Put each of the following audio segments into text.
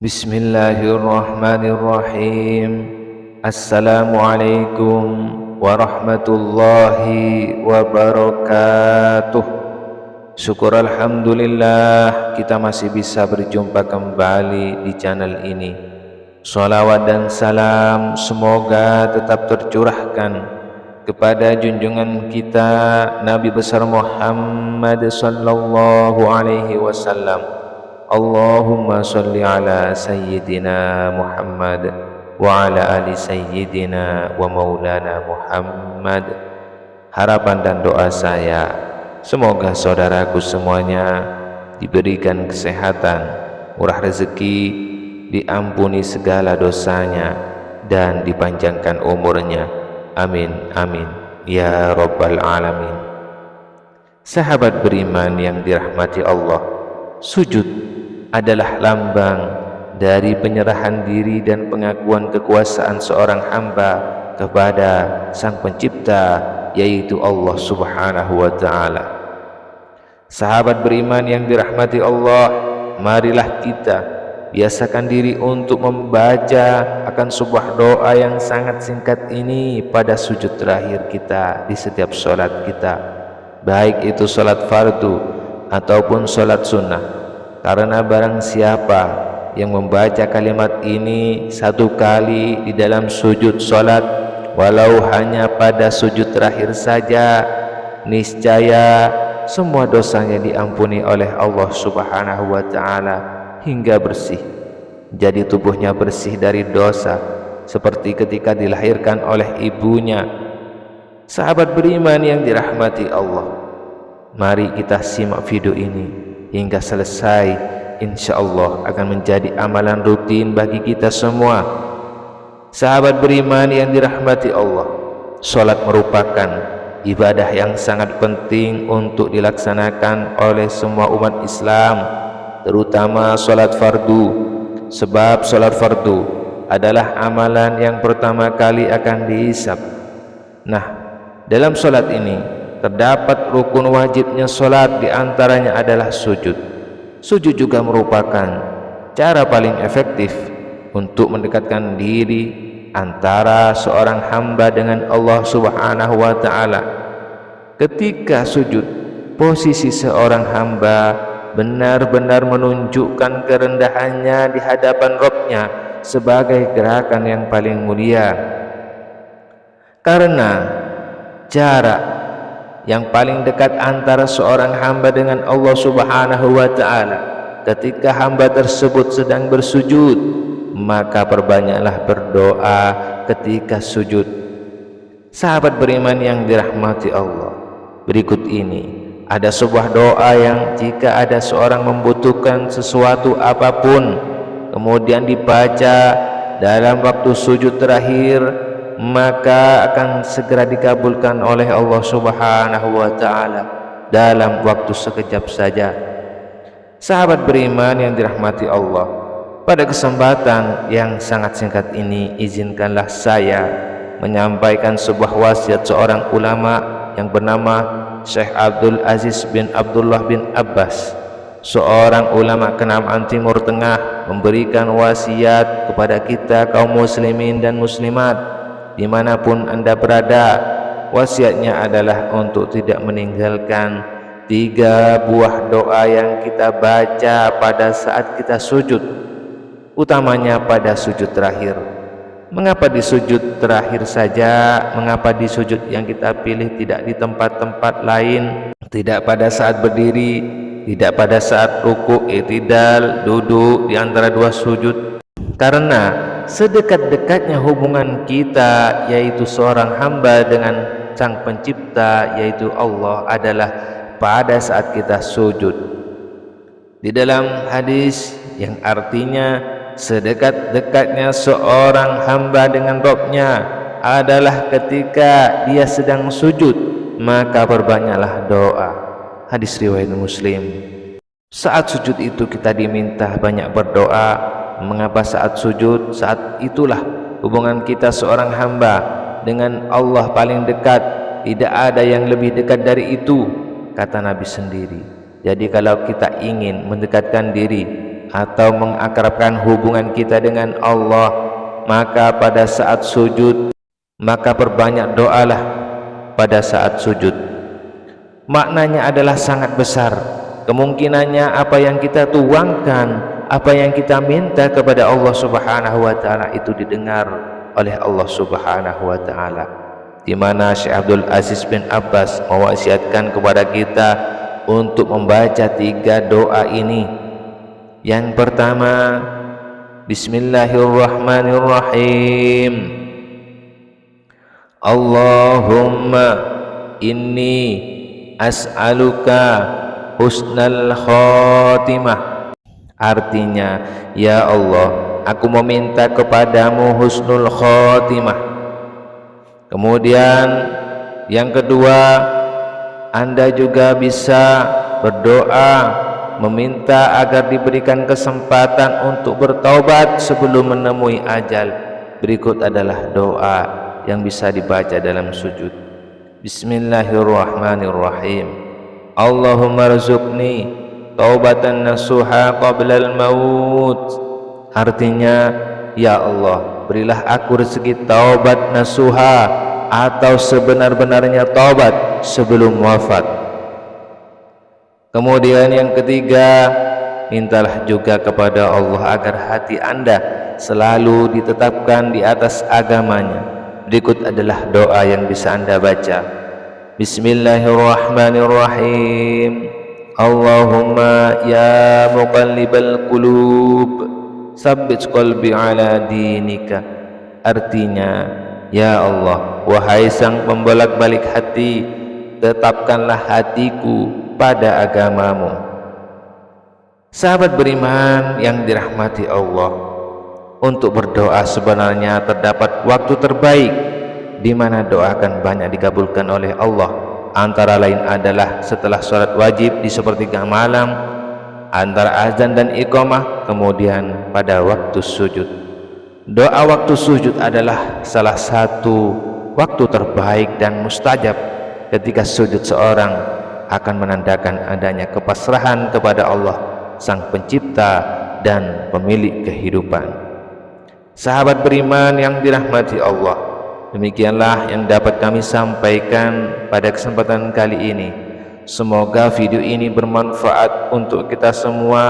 Bismillahirrahmanirrahim. Assalamualaikum warahmatullahi wabarakatuh. Syukur alhamdulillah kita masih bisa berjumpa kembali di channel ini. Shalawat dan salam semoga tetap tercurahkan kepada junjungan kita Nabi besar Muhammad sallallahu alaihi wasallam. Allahumma salli ala sayyidina Muhammad wa ala ali sayyidina wa maulana Muhammad. Harapan dan doa saya, semoga saudaraku semuanya diberikan kesehatan, murah rezeki, diampuni segala dosanya, dan dipanjangkan umurnya. Amin, amin, ya rabbal alamin. Sahabat beriman yang dirahmati Allah, sujud adalah lambang dari penyerahan diri dan pengakuan kekuasaan seorang hamba kepada Sang Pencipta, yaitu Allah Subhanahu wa Ta'ala. Sahabat beriman yang dirahmati Allah, marilah kita biasakan diri untuk membaca akan sebuah doa yang sangat singkat ini pada sujud terakhir kita di setiap sholat kita, baik itu sholat fardu ataupun sholat sunnah. Karena barang siapa yang membaca kalimat ini satu kali di dalam sujud sholat, walau hanya pada sujud terakhir saja, niscaya semua dosanya diampuni oleh Allah Subhanahu wa Ta'ala hingga bersih. Jadi tubuhnya bersih dari dosa seperti ketika dilahirkan oleh ibunya. Sahabat beriman yang dirahmati Allah, mari kita simak video ini hingga selesai. Insya Allah akan menjadi amalan rutin bagi kita semua. Sahabat beriman yang dirahmati Allah, sholat merupakan ibadah yang sangat penting untuk dilaksanakan oleh semua umat Islam, terutama sholat fardu. Sebab sholat fardu adalah amalan yang pertama kali akan dihisab. Nah, dalam sholat ini terdapat rukun wajibnya sholat, diantaranya adalah sujud. Sujud juga merupakan cara paling efektif untuk mendekatkan diri antara seorang hamba dengan Allah Subhanahu wa Ta'ala. Ketika sujud, posisi seorang hamba benar-benar menunjukkan kerendahannya di hadapan Rabb-Nya sebagai gerakan yang paling mulia. Karena jarak yang paling dekat antara seorang hamba dengan Allah Subhanahu wa Ta'ala, ketika hamba tersebut sedang bersujud, maka perbanyaklah berdoa ketika sujud. Sahabat beriman yang dirahmati Allah, berikut ini ada sebuah doa yang jika ada seorang membutuhkan sesuatu apapun, kemudian dibaca dalam waktu sujud terakhir, maka akan segera dikabulkan oleh Allah Subhanahu wa Ta'ala dalam waktu sekejap saja. Sahabat beriman yang dirahmati Allah, pada kesempatan yang sangat singkat ini, izinkanlah saya menyampaikan sebuah wasiat seorang ulama yang bernama Syekh Abdul Aziz bin Abdullah bin Abbas, seorang ulama Kanaan Timur Tengah, memberikan wasiat kepada kita kaum muslimin dan muslimat dimanapun Anda berada. Wasiatnya adalah untuk tidak meninggalkan 3 buah doa yang kita baca pada saat kita sujud, utamanya pada sujud terakhir. Mengapa di sujud terakhir saja? Mengapa di sujud yang kita pilih tidak di tempat-tempat lain? Tidak pada saat berdiri, tidak pada saat rukuk, i'tidal, duduk di antara 2 sujud. Karena sedekat-dekatnya hubungan kita, yaitu seorang hamba dengan Sang Pencipta, yaitu Allah, adalah pada saat kita sujud. Di dalam hadis yang artinya sedekat-dekatnya seorang hamba dengan Rabb-Nya adalah ketika dia sedang sujud, maka perbanyaklah doa. Hadis riwayat Muslim. Saat sujud itu kita diminta banyak berdoa. Mengapa saat sujud? Saat itulah hubungan kita seorang hamba dengan Allah paling dekat. Tidak ada yang lebih dekat dari itu, kata Nabi sendiri. Jadi kalau kita ingin mendekatkan diri atau mengakrabkan hubungan kita dengan Allah, maka pada saat sujud, maka perbanyak doalah pada saat sujud. Maknanya adalah sangat besar. Kemungkinannya apa yang kita tuangkan, apa yang kita minta kepada Allah Subhanahu wa taala itu didengar oleh Allah Subhanahu wa taala. Di mana Syekh Abdul Aziz bin Abbas mewasiatkan kepada kita untuk membaca 3 doa ini. Yang pertama, Bismillahirrahmanirrahim. Allahumma inni as'aluka husnal khatimah. Artinya, ya Allah, aku meminta kepadamu husnul khatimah. Kemudian yang kedua, Anda juga bisa berdoa meminta agar diberikan kesempatan untuk bertaubat sebelum menemui ajal. Berikut adalah doa yang bisa dibaca dalam sujud. Bismillahirrahmanirrahim. Allahumma rzuqni taubatan nasuha qablal maut. Artinya, ya Allah, berilah aku rezeki taubat nasuha atau sebenar-benarnya taubat sebelum wafat. Kemudian yang ketiga, mintalah juga kepada Allah agar hati Anda selalu ditetapkan di atas agamanya. Berikut adalah doa yang bisa Anda baca. Bismillahirrahmanirrahim. Allahumma ya muqallibal qulub, tsabbit qalbi ala dinika. Artinya, ya Allah, wahai sang pembolak-balik hati, tetapkanlah hatiku pada agamamu. Sahabat beriman yang dirahmati Allah, untuk berdoa sebenarnya terdapat waktu terbaik di mana doa akan banyak dikabulkan oleh Allah. Antara lain adalah setelah sholat wajib di sepertiga malam, antara azan dan iqamah, kemudian pada waktu sujud. Doa waktu sujud adalah salah satu waktu terbaik dan mustajab. Ketika sujud, seorang akan menandakan adanya kepasrahan kepada Allah, Sang Pencipta dan pemilik kehidupan. Sahabat beriman yang dirahmati Allah, demikianlah yang dapat kami sampaikan pada kesempatan kali ini. Semoga video ini bermanfaat untuk kita semua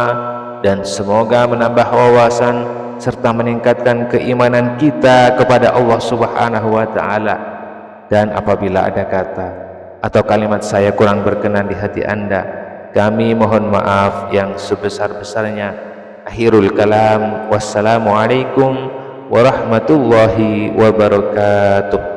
dan semoga menambah wawasan serta meningkatkan keimanan kita kepada Allah Subhanahu wa taala. Dan apabila ada kata atau kalimat saya kurang berkenan di hati Anda, kami mohon maaf yang sebesar-besarnya. Akhirul kalam, wassalamualaikum warahmatullahi wabarakatuh.